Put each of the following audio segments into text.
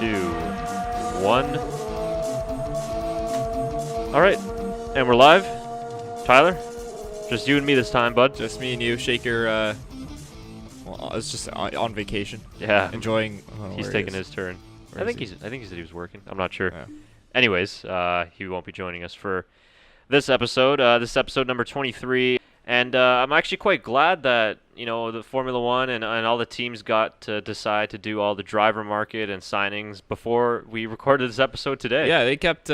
2, 1. All right, and we're live. Tyler, just you and me this time, bud. Just me and you. Shake your. Well, I was just on vacation. Yeah, enjoying. He's taking his turn. I think he said he was working. I'm not sure. Yeah. Anyways, he won't be joining us for this episode. This is episode number 23. And I'm actually quite glad that, the Formula One and all the teams got to decide to do all the driver market and signings before we recorded this episode today. Yeah, they kept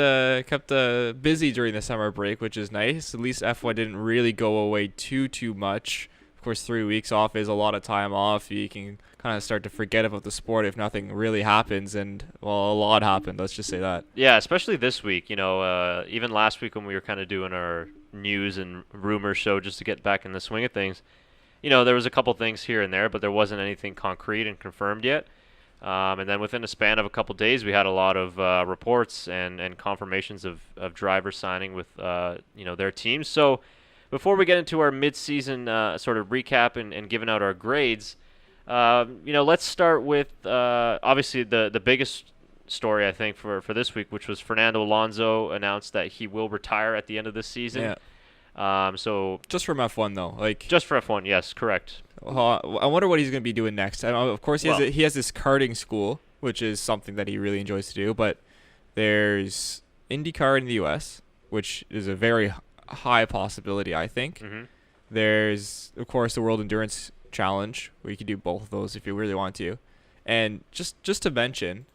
busy during the summer break, which is nice. At least F1 didn't really go away too much. Of course, 3 weeks off is a lot of time off. You can kind of start to forget about the sport if nothing really happens, and, well, a lot happened. Let's just say that. Yeah, especially this week. Even last week when we were kind of doing our news and rumor show just to get back in the swing of things, there was a couple things here and there, but there wasn't anything concrete and confirmed yet. And then within a span of a couple days, we had a lot of reports and confirmations of drivers signing with their teams. So before we get into our mid-season sort of recap and giving out our grades, let's start with obviously the biggest story, I think, for this week, which was Fernando Alonso announced that he will retire at the end of this season. Yeah. So just from F1 though, just for F1, yes, correct. I wonder what he's going to be doing next. Of course, he has this karting school, which is something that he really enjoys to do. But there's IndyCar in the U.S., which is a very high possibility, I think. Mm-hmm. There's, of course, the World Endurance Challenge, where you could do both of those if you really want to. And just to mention,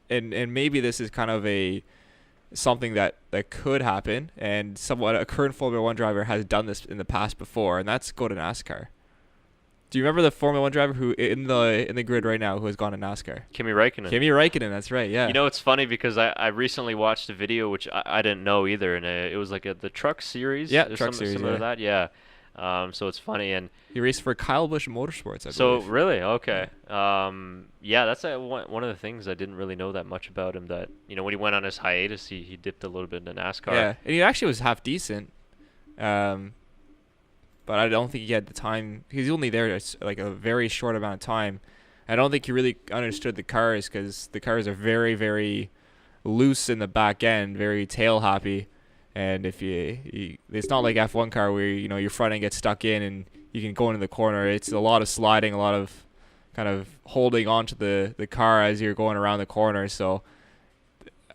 and maybe this is kind of something that could happen, and somewhat a current Formula One driver has done this in the past before, and that's go to NASCAR. Do you remember the Formula One driver who in the grid right now who has gone to NASCAR? Kimi Räikkönen, that's right, yeah. It's funny because I recently watched a video which I didn't know either, and it was like the Truck Series. Yeah, Truck Series. Similar to that, yeah. So it's funny, and he raced for Kyle Busch Motorsports, I believe. So really, okay. Yeah, that's one of the things I didn't really know that much about him. That when he went on his hiatus, he dipped a little bit into NASCAR. Yeah, and he actually was half decent, but I don't think he had the time. He's only there like a very short amount of time. I don't think he really understood the cars because the cars are very, very loose in the back end, very tail happy. And if it's not like F1 car where your front end gets stuck in and you can go into the corner. It's a lot of sliding, a lot of kind of holding onto the car as you're going around the corner. So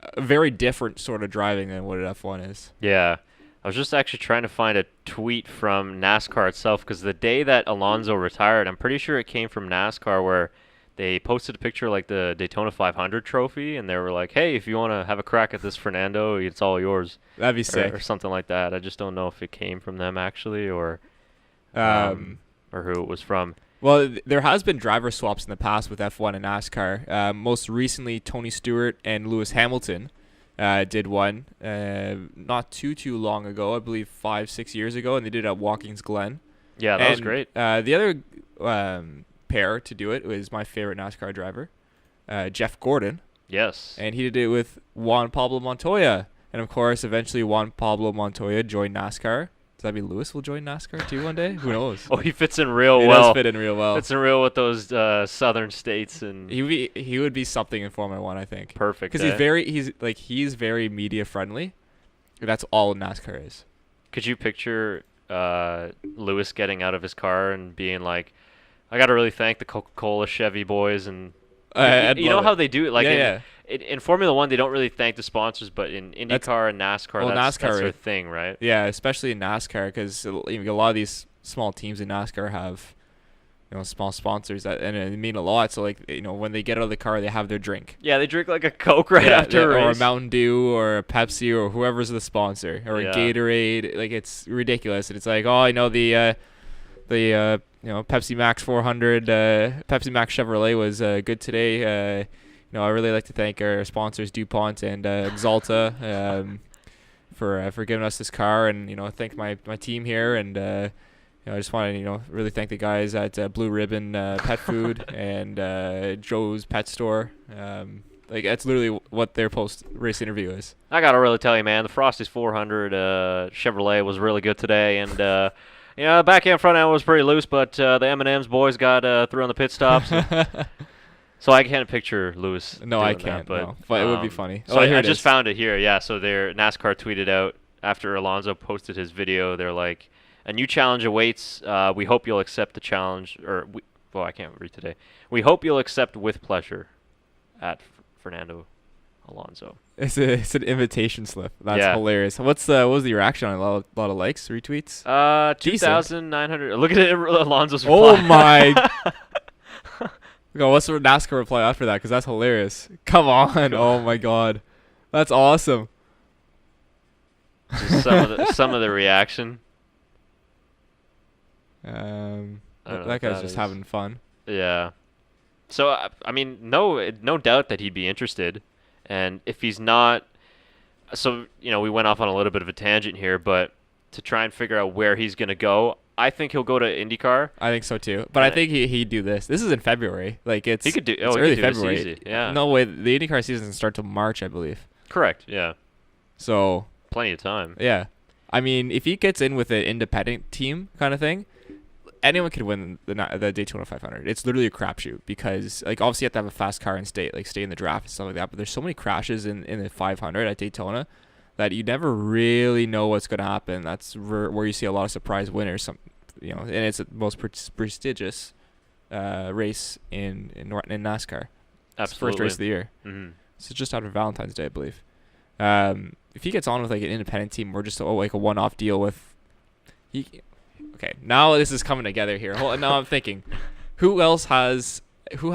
a very different sort of driving than what an F1 is. Yeah, I was just actually trying to find a tweet from NASCAR itself because the day that Alonso retired, I'm pretty sure it came from NASCAR where they posted a picture like the Daytona 500 trophy, and they were like, hey, if you want to have a crack at this Fernando, it's all yours. That'd be sick. Or something like that. I just don't know if it came from them actually or who it was from. Well, there has been driver swaps in the past with F1 and NASCAR. Most recently, Tony Stewart and Lewis Hamilton did one not too long ago, I believe 5-6 years ago, and they did it at Watkins Glen. Yeah, that was great. The other pair to do it was my favorite NASCAR driver, Jeff Gordon. Yes. And he did it with Juan Pablo Montoya. And, of course, eventually Juan Pablo Montoya joined NASCAR. Does that mean Lewis will join NASCAR too one day? Who knows? Oh, he fits in real well. He does fit in real well. Fits in real with those southern states, and he would be something in Formula One, I think. Perfect. Because he's very media friendly. That's all NASCAR is. Could you picture Lewis getting out of his car and being like, I got to really thank the Coca-Cola Chevy boys, and you know how they do it. Like in Formula One, they don't really thank the sponsors, but in IndyCar and NASCAR, that's their thing, right? Yeah, especially in NASCAR, because a lot of these small teams in NASCAR have small sponsors and it mean a lot. So when they get out of the car, they have their drink. Yeah, they drink like a Coke after a race. Or a Mountain Dew or a Pepsi or whoever's the sponsor or a Gatorade. Like, it's ridiculous. And it's like, oh, I know the Pepsi Max 400, Pepsi Max Chevrolet was good today. I really like to thank our sponsors DuPont and Axalta for giving us this car, and thank my team here, and I just want to really thank the guys at Blue Ribbon Pet Food and Joe's Pet Store. That's literally what their post-race interview is. I gotta really tell you, man, the Frosty's 400 Chevrolet was really good today, and. Back end, front end was pretty loose, but the M&M's boys got through on the pit stops. So I can't picture Lewis. No, doing I can't. that, But it would be funny. So Here I it just is. found it here. Yeah. So their NASCAR tweeted out after Alonso posted his video. They're like, "A new challenge awaits. We hope you'll accept the challenge." Well, I can't read today. We hope you'll accept with pleasure, at Fernando Alonso. It's an invitation slip. That's Yeah. hilarious. What was the reaction on it? A lot of likes, retweets? 2,900. Look at it, Alonso's reply. Oh my! Go, what's the NASCAR reply after that? Because that's hilarious. Come on! Oh my god, that's awesome. Just some of the reaction. I don't know That what guy's that just is. having fun. Yeah. So I mean, no doubt that he'd be interested, and if he's not, so we went off on a little bit of a tangent here, but to try and figure out where he's gonna go, I think he'll go to IndyCar. I think so too. But I think he'd do this. This is in February. Like it's He could do. it's He early could do this February. easy. Yeah. No way. The IndyCar season doesn't start till March, I believe. Correct. Yeah. So Plenty of time. yeah, I mean, if he gets in with an independent team kind of thing, anyone could win the Daytona 500. It's literally a crapshoot because like obviously you have to have a fast car and stay in the draft and stuff like that. But there's so many crashes in the 500 at Daytona that you never really know what's going to happen. That's where you see a lot of surprise winners. And it's the most prestigious race in NASCAR. It's the first race of the year. Mm-hmm. So just after Valentine's Day, I believe. If he gets on with like an independent team or just like a one-off deal with, okay, now this is coming together here. Now I'm thinking, who else has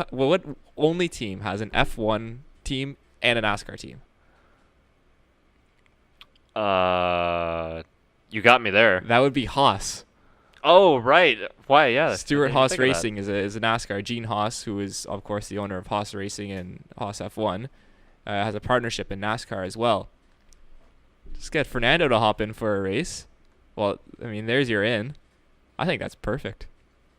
what only team has an F1 team and a NASCAR team? You got me there. That would be Haas. Oh right. Why? Yeah. Stuart I didn't Haas think of that. Racing is a NASCAR. Gene Haas, who is of course the owner of Haas Racing and Haas F1, has a partnership in NASCAR as well. Just get Fernando to hop in for a race. Well, I mean, there's your in. I think that's perfect.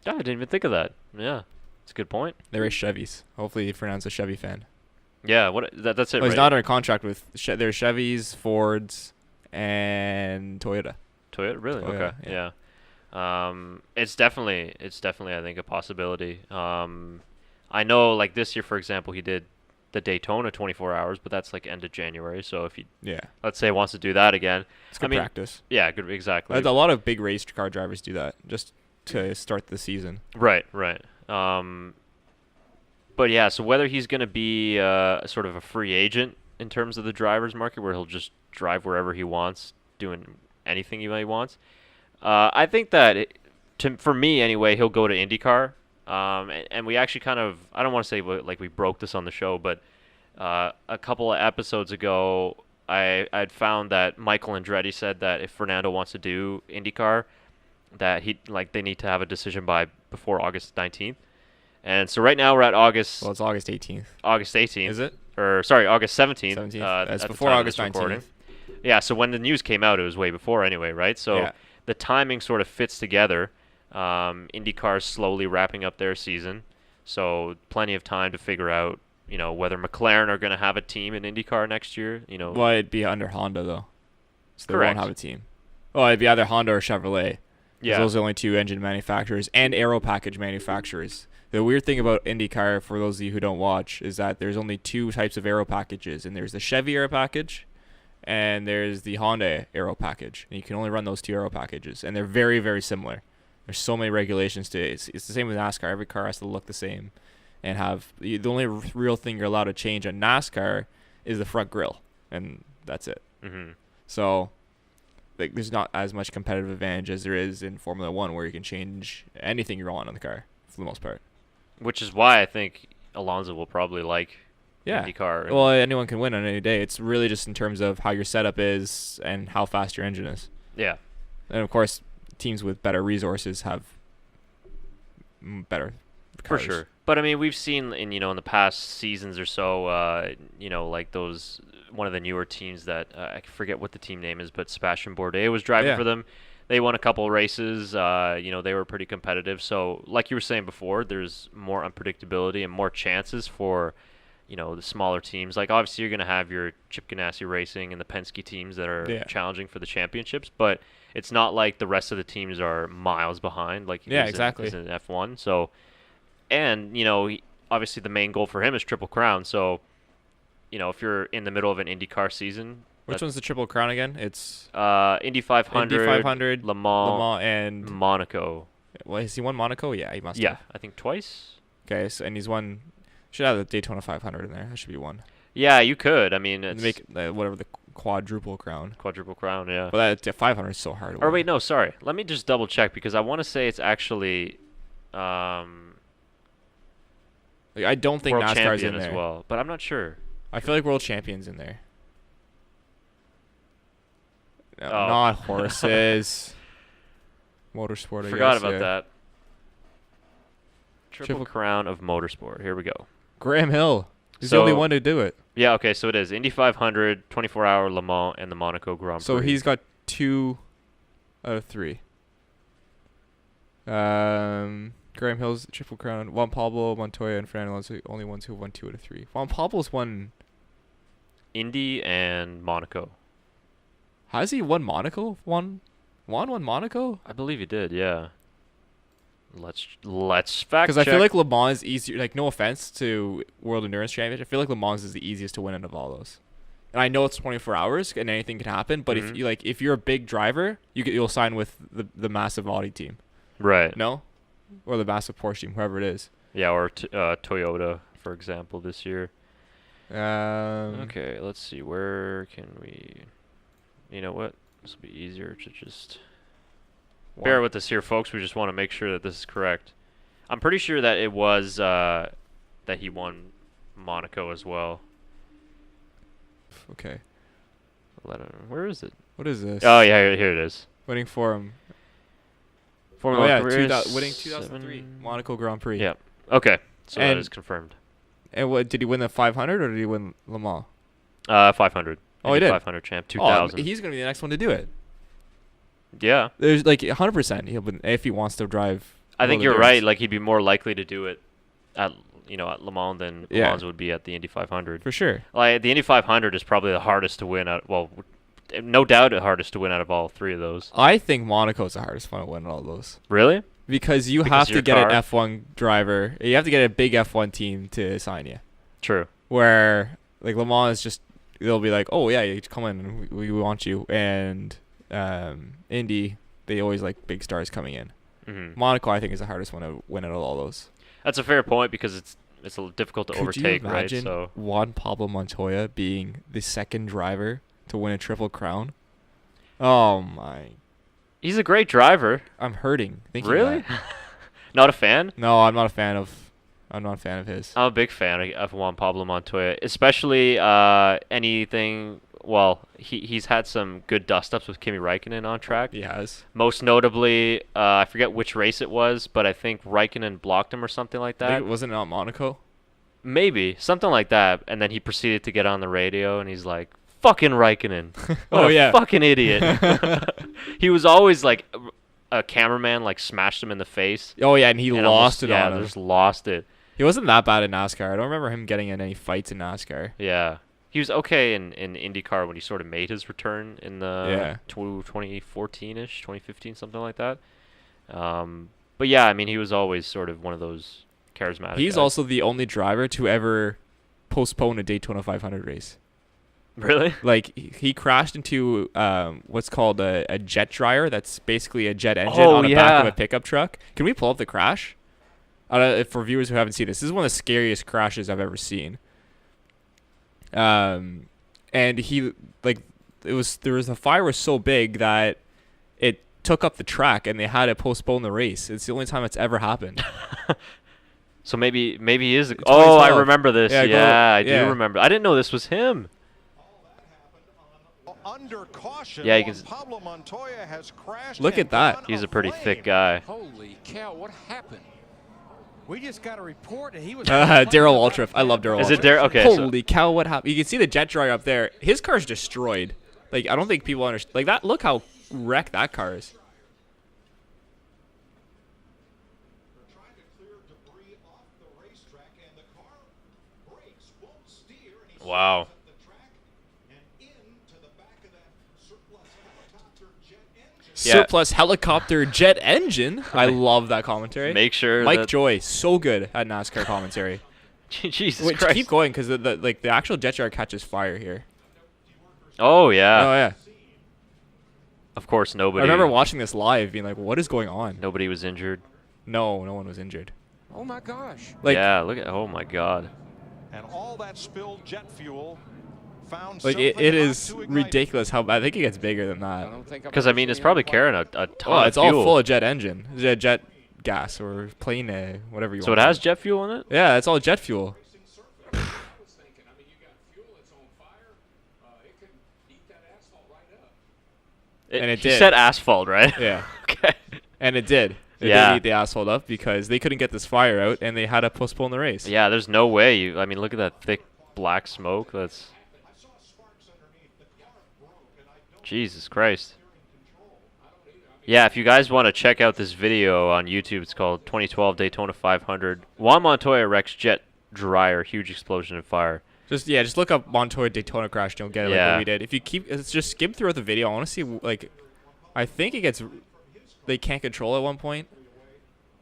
Yeah, I didn't even think of that. Yeah, it's a good point. They race Chevys. Hopefully, Fernando's a Chevy fan. Yeah. That's it. Well, he's right? not under contract with. There's Chevys, Fords, and Toyota. Toyota. Really? Toyota, Okay. Yeah. It's definitely I think a possibility. I know like this year, for example, he did the Daytona 24 hours, but that's like end of January. So if he, let's say, wants to do that again, it's good practice. Yeah, good, exactly. A lot of big race car drivers do that just to start the season. Right. But yeah, so whether he's going to be sort of a free agent in terms of the drivers market, where he'll just drive wherever he wants, doing anything he wants, I think that for me anyway, he'll go to IndyCar. And we actually kind of, I don't want to say like we broke this on the show, but a couple of episodes ago, I'd found that Michael Andretti said that if Fernando wants to do IndyCar, that they need to have a decision by before August 19th. And so right now we're at August. Well, it's August 18th. August 18th. Is it? Or sorry, August 17th. 17th. That's at before the time August of this 19th. recording. Yeah, so when the news came out, it was way before anyway, right? So the timing sort of fits together. IndyCar's slowly wrapping up their season, so plenty of time to figure out, whether McLaren are going to have a team in IndyCar next year. Well, it'd be under Honda though, so they Correct. won't have a team. Well, it'd be either Honda or Chevrolet. Yeah, those are the only two engine manufacturers and aero package manufacturers. The weird thing about IndyCar, for those of you who don't watch, is that there's only two types of aero packages, and there's the Chevy aero package, and there's the Honda aero package. And you can only run those two aero packages, and they're very, very similar. There's so many regulations to it. It's the same with NASCAR. Every car has to look the same and have the only real thing you're allowed to change on NASCAR is the front grille, and that's it. Mm-hmm. So like there's not as much competitive advantage as there is in Formula One, where you can change anything you want on the car for the most part. Which is why I think Alonso will probably like IndyCar. Well, anyone can win on any day. It's really just in terms of how your setup is and how fast your engine is. Yeah. And of course, teams with better resources have better cars. For sure. But I mean, we've seen in the past seasons or so, like those one of the newer teams that I forget what the team name is, but Sebastian Bourdais was driving for them. They won a couple of races. They were pretty competitive. So, like you were saying before, there's more unpredictability and more chances for, the smaller teams. Like obviously, you're going to have your Chip Ganassi Racing and the Penske teams that are challenging for the championships, but it's not like the rest of the teams are miles behind. Like exactly in F1. So, and obviously the main goal for him is Triple Crown. So, if you're in the middle of an IndyCar season, Which one's the Triple Crown again? It's Indy 500, Indy 500, Le Mans, and Monaco. Well, has he won Monaco? Yeah, he must. Yeah, have. I think twice. Okay, so and he's won. Should have the Daytona 500 in there. That should be one. Yeah, you could. I mean, it's make whatever the quadruple crown. Quadruple Crown, yeah. But that 500 is so hard. Or wait, no, sorry. Let me just double check because I want to say it's actually. I don't think World NASCAR's Champion in there as well, but I'm not sure. I feel like World Champion's in there. No, Oh. not horses. Motorsport. Forgot I guess, about yeah. that. Triple Crown of Motorsport. Here we go. Graham Hill. He's the only one to do it. Yeah, okay, so it is Indy 500, 24-hour Le Mans, and the Monaco Grand Prix. So he's got 2 out of 3. Graham Hill's Triple Crown. Juan Pablo Montoya and Fernando Alonso only ones who won 2 out of 3. Juan Pablo's won. Indy and Monaco. Has he won Monaco? Won Monaco? I believe he did, yeah. Let's fact check. Because I feel like Le Mans is easier. Like, no offense to World Endurance Championship, I feel like Le Mans is the easiest to win out of all those. And I know it's 24 hours and anything can happen, but if you're a big driver, you'll sign with the massive Audi team. Right. No? Or the massive Porsche team, whoever it is. Yeah, or Toyota, for example, this year. Okay, let's see. Where can we... You know what? This will be easier to just... Bear with us here, folks. We just want to make sure that this is correct. I'm pretty sure that it was that he won Monaco as well. Okay. Where is it? What is this? Oh, yeah, here it is. Winning for him. Formula yeah, career winning 2003 Monaco Grand Prix. Yeah. Okay. So that And- is confirmed. And what did he win the 500 or did he win Le Mans? 500. Oh, he did? 500 champ, 2000. He's going to be the next one to do it. Yeah. There's like 100% he'll be, if he wants to drive. I think World you're Endurance. right. Like, he'd be more likely to do it at Le Mans than Le Mans would be at the Indy 500. For sure. Like, the Indy 500 is probably the hardest to win out. Well, no doubt the hardest to win out of all 3 of those. I think Monaco's the hardest one to win all those. Really? Because you Because have your to get car? an F1 driver. You have to get a big F1 team to sign you. True. Where like Le Mans is just they'll be like, oh yeah, you come in, and we want you. And Indy, they always like big stars coming in. Mm-hmm. Monaco, I think, is the hardest one to win out of all those. That's a fair point because it's a little difficult to Could overtake, you right? imagine So Juan Pablo Montoya being the second driver to win a Triple Crown? Oh my! he's a great driver. I'm hurting thinking. Really? That. Not a fan? No, I'm not a fan of. I'm not a fan of his. I'm a big fan of Juan Pablo Montoya, especially anything. Well, he's had some good dust-ups with Kimi Räikkönen on track. He has. Most notably, I forget which race it was, but I think Räikkönen blocked him or something like I that. think it wasn't out Monaco. Maybe something like that, and then he proceeded to get on the radio and he's like, "Fucking Räikkönen, what Oh, a yeah. fucking idiot." He was always like a cameraman, like smashed him in the face. Oh yeah, and he and lost it yeah, on him. just lost it. He wasn't that bad in NASCAR. I don't remember him getting in any fights in NASCAR. Yeah. He was okay in IndyCar when he sort of made his return in the 2014-ish, 2015, something like that. But yeah, I mean, he was always sort of one of those charismatic He's guys. also the only driver to ever postpone a Daytona 500 race. Really? Like, he crashed into what's called a jet dryer. That's basically a jet engine Oh, on the back of yeah. a pickup truck. Can we pull up the crash? For viewers who haven't seen this is one of the scariest crashes I've ever seen. And he the fire was so big that it took up the track and they had to postpone the race. It's the only time it's ever happened. So maybe he is. Oh, 2012. I remember this. Yeah, Yeah, I yeah. do remember. I didn't know this was him. Under caution, Yeah, you can. Pablo Montoya has crashed. Look and at that. gone He's a pretty aflame. thick guy. Holy cow, what happened? We just got a report that he was. Daryl Waltrip. I love Daryl Is it Waltrip. Darryl? Okay. So, Holy cow, what happened? You can see the jet dryer up there. His car's destroyed. Like, I don't think people understand. Like, that. Look how wrecked that car is. Trying to clear debris off the racetrack, and the car brakes, won't steer, and he wow. the track and into the back of that surplus helicopter jet engine. Yeah. Surplus helicopter jet engine. I love that commentary. Make sure Mike that Joy, so good at NASCAR commentary. Jesus Wait, Christ. keep going because the actual jet jar catches fire here. Oh yeah. Oh yeah. Of course, nobody. I remember watching this live, being like, "What is going on?" Nobody was injured. No, no one was injured. Oh my gosh. Like, yeah, look at. Oh my God. And all that spilled jet fuel found like something it hot is to ignite. ridiculous how I think it gets bigger than I that. don't think I've Because ever I mean, it's seen probably anything carrying like a ton Oh, of it's all fuel. full of jet engine, jet gas or plane, whatever you So want. it has jet fuel in it. Yeah, it's all jet fuel. I was thinking, I mean, you got fuel that's on fire. It could eat that asphalt right up. And it he did. said asphalt, right? Yeah, Okay. and it did. It Yeah. did eat the asphalt up because they couldn't get this fire out, and they had to postpone the race. Yeah, there's no way you. I mean, look at that thick black smoke. That's. Jesus Christ. Yeah, if you guys want to check out this video on YouTube, it's called 2012 Daytona 500. Juan Montoya wrecks jet dryer, huge explosion and fire. Just look up Montoya Daytona crash, and you'll get it like Yeah. what we did. If you just skim throughout the video, I want to see like, I think it gets, they can't control at one point,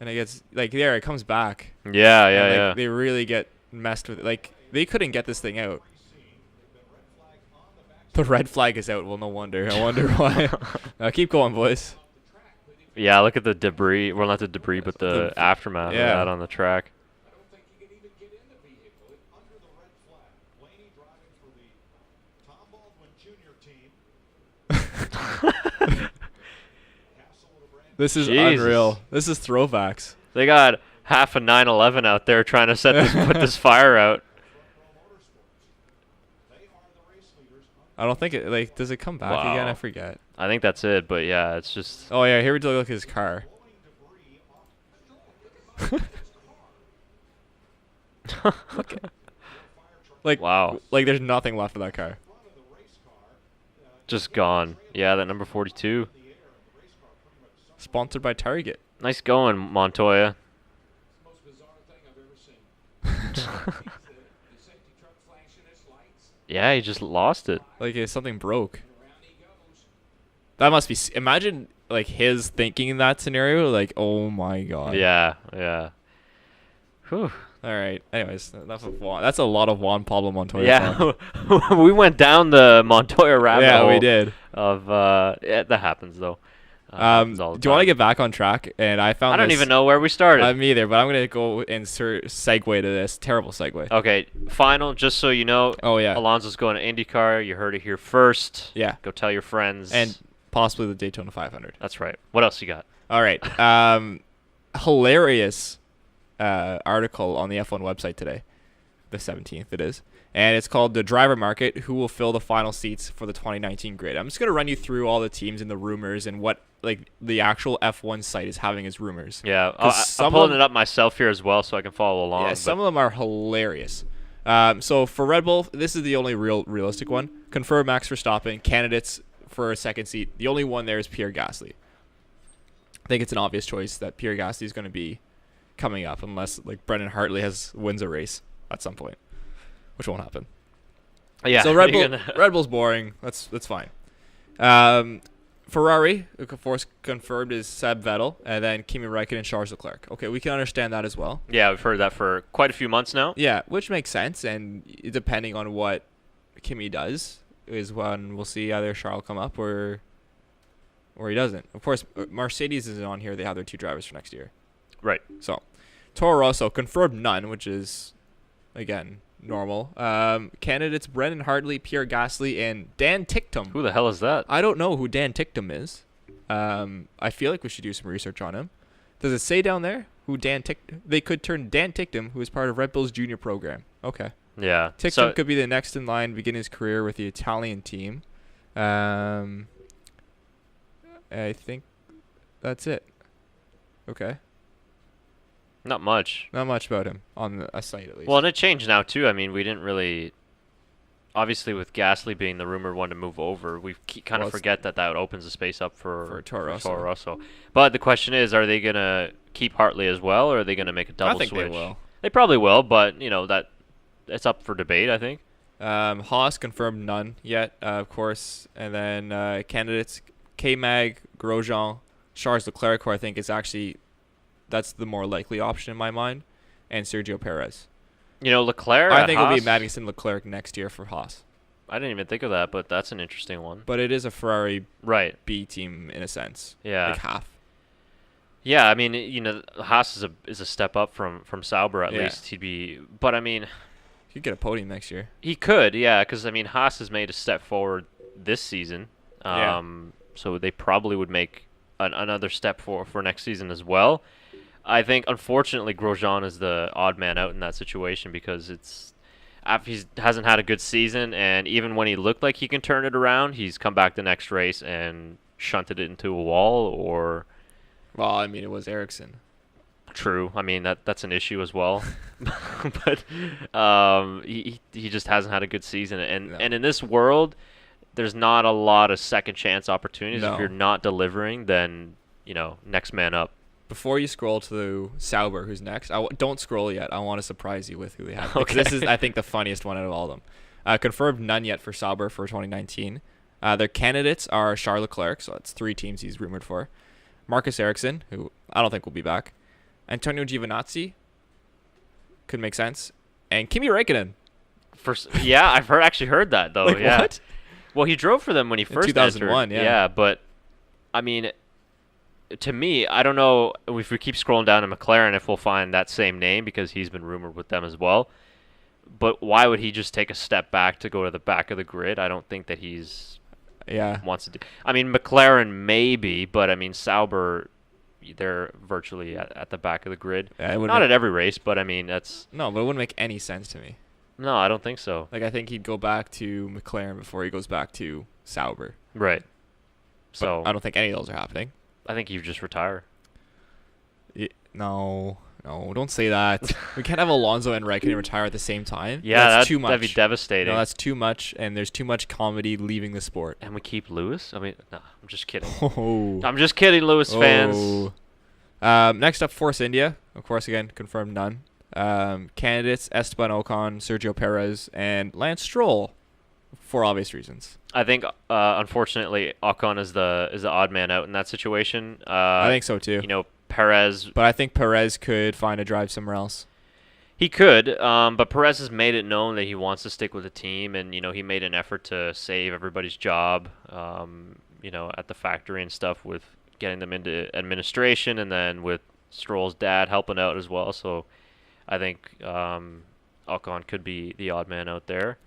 and it gets like there it comes back. Yeah, And, yeah, like, yeah. They really get messed with it. Like they couldn't get this thing out. The red flag is out. Well, no wonder. I wonder why. Keep going, boys. Yeah, look at the debris. Well, not the debris, but the aftermath yeah. of that on the track. I don't think you can even get in the vehicle. Under the red flag, Blaney driving for the Tom Baldwin Jr. team. This is Jesus. unreal. This is throwbacks. They got half a 911 out there trying to put this fire out. I don't think it like. Does it come back again? Wow. I forget. I think that's it, but yeah, it's just. Oh yeah, here we look at his car. Like Wow. Like there's nothing left of that car. Just gone. Yeah, that number 42. Sponsored by Target. Nice going, Montoya. Most bizarre thing I've ever seen. The safety truck flashing its lights. Yeah, he just lost it. Like something broke. Around he goes. That must be. Imagine like his thinking in that scenario. Like, oh my god. Yeah, yeah. Whew. All right. Anyways, enough of Juan. That's a lot of Juan Pablo Montoya. Yeah, talk. we went down the Montoya rabbit hole. Yeah, we did. Of yeah, that happens though. Happens all the Do you want to time. get back on track? And I found. I don't this- even know where we started. Me either, but I'm gonna go insert segue to this terrible segue. Okay, final. Just so you know, Oh yeah, Alonso's going to IndyCar. You heard it here first. yeah, Go tell your friends. and possibly the Daytona 500. that's right. What else you got? All right, hilarious article on the F1 website today, the 17th it is, and it's called "The Driver Market: Who Will Fill the Final Seats for the 2019 Grid." I'm just gonna run you through all the teams and the rumors and what like the actual F1 site is having as rumors. Yeah, 'Cause I'm some pulling of- it up myself here as well, so I can follow along. Yeah, some of them are hilarious. So for Red Bull, this is the only realistic one. Confirmed Max Verstappen. Candidates for a second seat. The only one there is Pierre Gasly. I think it's an obvious choice that Pierre Gasly is going to be coming up, unless like Brendan Hartley wins a race at some point, which won't happen. yeah. So Red you're Bull, gonna- Red Bull's boring. That's fine. Ferrari, of course, confirmed is Seb Vettel, and then Kimi Räikkönen and Charles Leclerc. Okay, we can understand that as well. Yeah, we've heard that for quite a few months now. Yeah, which makes sense, and depending on what Kimi does, is when we'll see either Charles come up or he doesn't. Of course, Mercedes isn't on here. They have their two drivers for next year. Right. So, Toro Rosso confirmed none, which is, again, normal. Candidates Brendan Hartley, Pierre Gasly, and Dan Ticktum. Who the hell is that? I don't know who Dan Ticktum is. I feel like we should do some research on him. Does it say down there who Dan Ticktum? They could turn Dan Ticktum, who is part of Red Bull's junior program. Okay. Yeah. Ticktum So, could be the next in line to begin his career with the Italian team. I think that's it. Okay. not much. Not much about him on a site, at least. Well, and it changed now too. I mean, we didn't really. Obviously, with Gasly being the rumored one to move over, we kind Well, of forget that opens the space up for Toro Rosso. Toro Rosso. But the question is, are they gonna keep Hartley as well, or are they gonna make a double I think switch? they will. They probably will, but it's up for debate. I think. Haas confirmed none yet, of course. And then candidates K-Mag, Grosjean, Charles Leclerc, who I think is actually, that's the more likely option in my mind, and Sergio Perez. Leclerc. I think it'll be Haas, Magnussen Leclerc next year for Haas. I didn't even think of that, but that's an interesting one. But it is a Ferrari Right. B team in a sense. Yeah. Like half. Yeah, I mean, Haas is a step up from Sauber at Yeah. least. But I mean, He could get a podium next year. he could, yeah, because I mean, Haas has made a step forward this season. Yeah. So they probably would make another step for next season as well. I think, unfortunately, Grosjean is the odd man out in that situation because he hasn't had a good season, and even when he looked like he can turn it around, he's come back the next race and shunted it into a wall or. Well, I mean, it was Ericsson. True. I mean that's an issue as well, but he just hasn't had a good season, and in this world, there's not a lot of second chance opportunities. No. If you're not delivering, then next man up. Before you scroll to Sauber, who's next, don't scroll yet. I want to surprise you with who they have. Okay. This is, I think, the funniest one out of all of them. Confirmed none yet for Sauber for 2019. Their candidates are Charles Leclerc, so that's 3 teams he's rumored for. Marcus Ericsson, who I don't think will be back. Antonio Giovinazzi, could make sense. And Kimi Räikkönen. Yeah, I've actually heard that though. Like, Yeah. what? Well, he drove for them when he first 2001, entered. yeah. But I mean, to me, I don't know if we keep scrolling down to McLaren if we'll find that same name because he's been rumored with them as well. But why would he just take a step back to go to the back of the grid? I don't think that wants to do. I mean, McLaren maybe, but I mean Sauber, they're virtually at the back of the grid. Yeah, Not at every race, but I mean that's. No, but it wouldn't make any sense to me. No, I don't think so. Like, I think he'd go back to McLaren before he goes back to Sauber. Right. But So I don't think any of those are happening. I think you just retire. No, don't say that. We can't have Alonso and Raikkonen retire at the same time. Yeah, that's too much. That'd be devastating. No, that's too much, and there's too much comedy leaving the sport. And we keep Lewis? I mean, no, I'm just kidding. Oh. I'm just kidding, Lewis fans. Next up, Force India. Of course, again, confirmed none. Candidates, Esteban Ocon, Sergio Perez, and Lance Stroll, for obvious reasons. I think, unfortunately, Ocon is the odd man out in that situation. I think so, too. Perez. But I think Perez could find a drive somewhere else. He could, but Perez has made it known that he wants to stick with the team, and he made an effort to save everybody's job, at the factory and stuff with getting them into administration, and then with Stroll's dad helping out as well. So I think Ocon could be the odd man out there.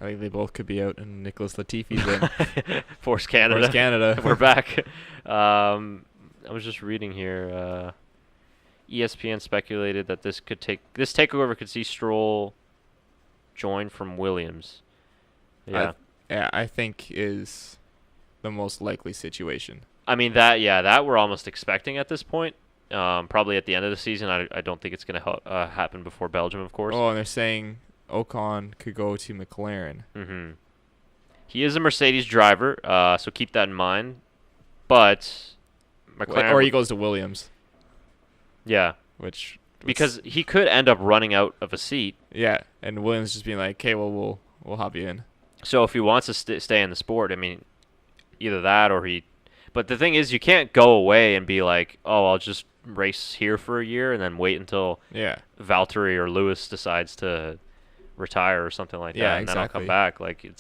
I think they both could be out, and Nicholas Latifi's in. Force Canada. Force Canada. We're back. I was just reading here. ESPN speculated that this takeover could see Stroll join from Williams. Yeah. I think is the most likely situation. I mean that we're almost expecting at this point. Probably at the end of the season. I don't think it's going to happen before Belgium, of course. Oh, and they're saying Ocon could go to McLaren. Mm-hmm. He is a Mercedes driver, so keep that in mind. But McLaren, or he goes to Williams. Yeah. Because he could end up running out of a seat. Yeah, and Williams just being like, "Okay, well, we'll hop you in." So if he wants to stay in the sport, I mean, either that or he. But the thing is, you can't go away and be like, "Oh, I'll just race here for a year and then wait until Valtteri or Lewis decides to retire or something like that, and then I'll come back." Like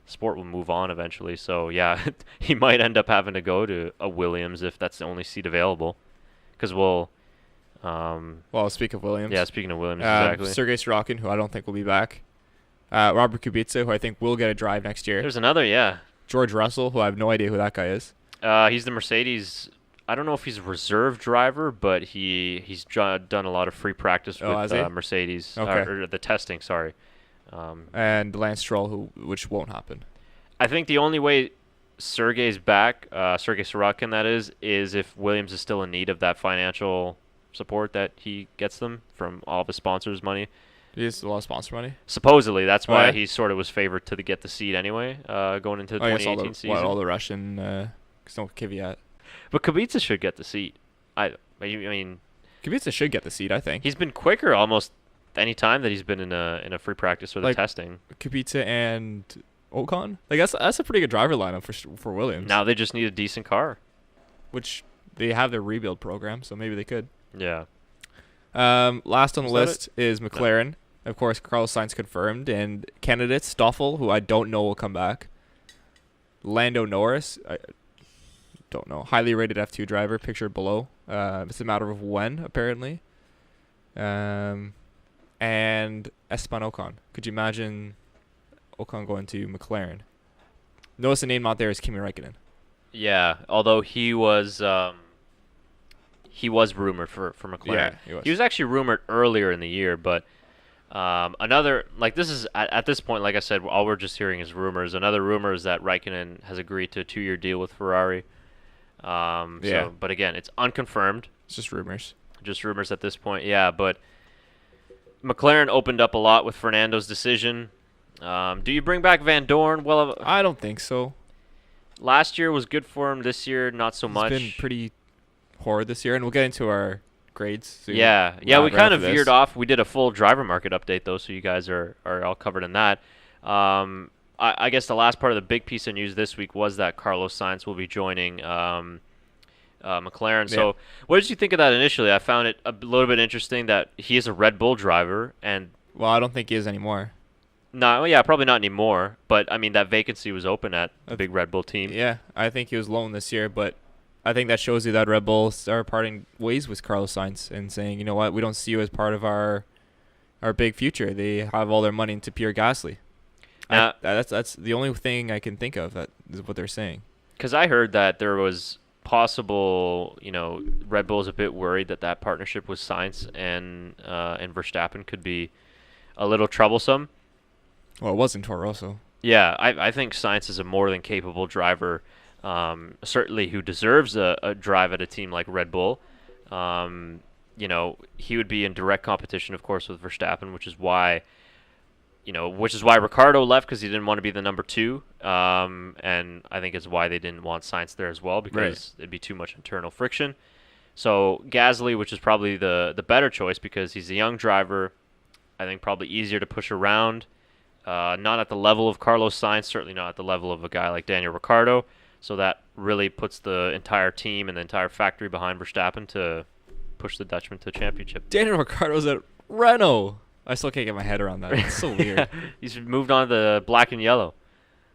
sport will move on eventually. So yeah, he might end up having to go to a Williams if that's the only seat available, because we'll. Speak of Williams. Yeah, speaking of Williams, exactly. Sergei Sorokin, who I don't think will be back. Robert Kubica, who I think will get a drive next year. There's another, yeah. George Russell, who I have no idea who that guy is. He's the Mercedes. I don't know if he's a reserve driver, but he's done a lot of free practice with Mercedes. Okay. Or the testing, sorry. And Lance Stroll, which won't happen. I think the only way Sergei's back, Sergei Sorokin, that is if Williams is still in need of that financial support that he gets them from all of his sponsors' money. He has a lot of sponsor money? Supposedly. That's why he sort of was favored to get the seat anyway, going into the 2018 season. All the Russian Kvyat. But Kubica should get the seat. I mean, Kubica should get the seat, I think. He's been quicker almost any time that he's been in a free practice or the testing. Kubica and Ocon? Like that's a pretty good driver lineup for Williams. Now they just need a decent car. Which they have their rebuild program, so maybe they could. Yeah. Last on the list is McLaren. Of course, Carlos Sainz confirmed, and candidates Stoffel, who I don't know will come back. Lando Norris, I don't know, highly rated F2 driver, pictured below. It's a matter of when, apparently. And Esteban Ocon. Could you imagine Ocon going to McLaren? Notice the name out there is Kimi Räikkönen. Yeah, although he was rumored for McLaren. Yeah, he was. Actually rumored earlier in the year, but another, like, this is at this point, like I said, all we're just hearing is rumors. Another rumor is that Räikkönen has agreed to a 2-year deal with Ferrari. So, but again, it's unconfirmed. It's just rumors. Just rumors at this point, yeah. But McLaren opened up a lot with Fernando's decision. Do you bring back Van Dorn? Well, I don't think so. last year was good for him. This year, not so much. It's been pretty horrid this year, and we'll get into our grades soon. Yeah, we right kind of after veered this. off. We did a full driver market update, though, so you guys are all covered in that. I guess the last part of the big piece of news this week was that Carlos Sainz will be joining McLaren. So what did you think of that initially? I found it a little bit interesting that he is a Red Bull driver, and Well, I don't think he is anymore. no, yeah, probably not anymore. But I mean, that vacancy was open at the big Red Bull team. Yeah, I think he was loaned this year, but I think that shows you that Red Bull are parting ways with Carlos Sainz and saying, you know what, we don't see you as part of our big future. They have all their money into Pierre Gasly. That's the only thing I can think of. That is what they're saying. Because I heard that there was possible, Red Bull is a bit worried that partnership with Sainz and Verstappen could be a little troublesome. Well, it wasn't Toro. Yeah, I think Sainz is a more than capable driver, certainly who deserves a drive at a team like Red Bull. He would be in direct competition, of course, with Verstappen, which is why Ricciardo left, because he didn't want to be the number 2. And I think it's why they didn't want Sainz there as well, because it'd be too much internal friction. So Gasly, which is probably the better choice because he's a young driver, I think probably easier to push around. Not at the level of Carlos Sainz, certainly not at the level of a guy like Daniel Ricciardo. So that really puts the entire team and the entire factory behind Verstappen to push the Dutchman to championship. Daniel Ricciardo's at Renault. I still can't get my head around that. It's so weird. He's moved on to the black and yellow.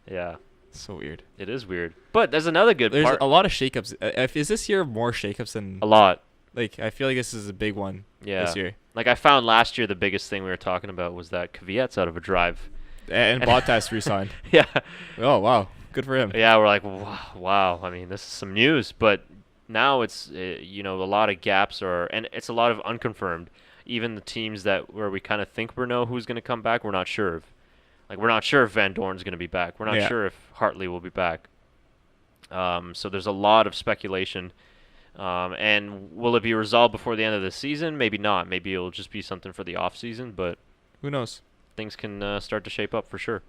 Yeah. It's so weird. It is weird. But there's another good There's part. a lot of shakeups. Is this year more shakeups than A lot. Like, I feel like this is a big one this year. Like, I found last year the biggest thing we were talking about was that Kvyat's out of a drive. And Bottas resigned. Yeah. Oh, wow. Good for him. Yeah, we're like, wow. I mean, this is some news. But now it's, a lot of gaps and it's a lot of unconfirmed. Even the teams where we kind of think we know who's going to come back, we're not sure of. Like, we're not sure if Van Dorn's going to be back. We're not sure if Hartley will be back. So there's a lot of speculation. And will it be resolved before the end of the season? Maybe not. Maybe it'll just be something for the off season. But Who knows? things can start to shape up for sure.